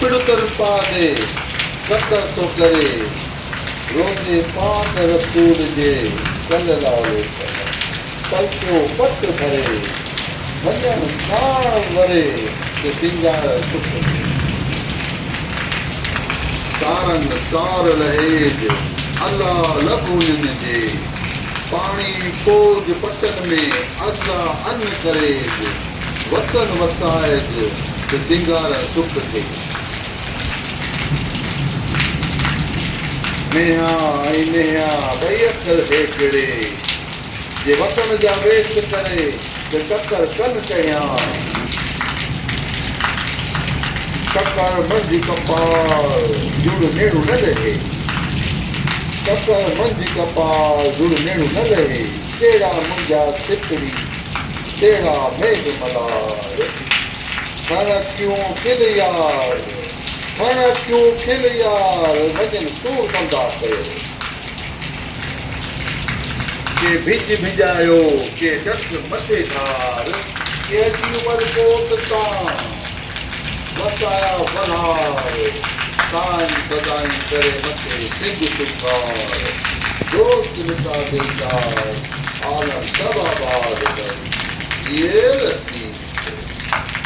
पिड़ुकर पादे कतर तो करे रोज़े पाक रसूल जे सल्लल्लाहु अलैहि वसल्लम पलको पट भरे वञण साण वरे ते सिंगार सुख सारंग सार लहेज अल्लाह लबून जे पानी कोज पटन में अल्लाह अन करेज वतन वसाएज ते सिंगार सुख थे नेहा ऐं नेहा ॿई अखर हेकिड़े जे वतन जा वेच करे ते ककर कन कयां ककर मंझि कपाल जुड़ नेड़ू न लहे ककर मंझि कपाल जुड़ नेड़ू न लहे तेड़ा मुंहिंजा सिकड़ी तेड़ा मेघ मलार खाना क्यों खिल यार खाना क्यों खिल यार वजन सूर कंदा कयो के भिज भिजायो के डक मथे धार के असी उमर कोट तां वसाया बहार तान बदाई करे मथे सिंध सुखार दोस्त निका देदार आलम सब आबाद कर ये लतीफ़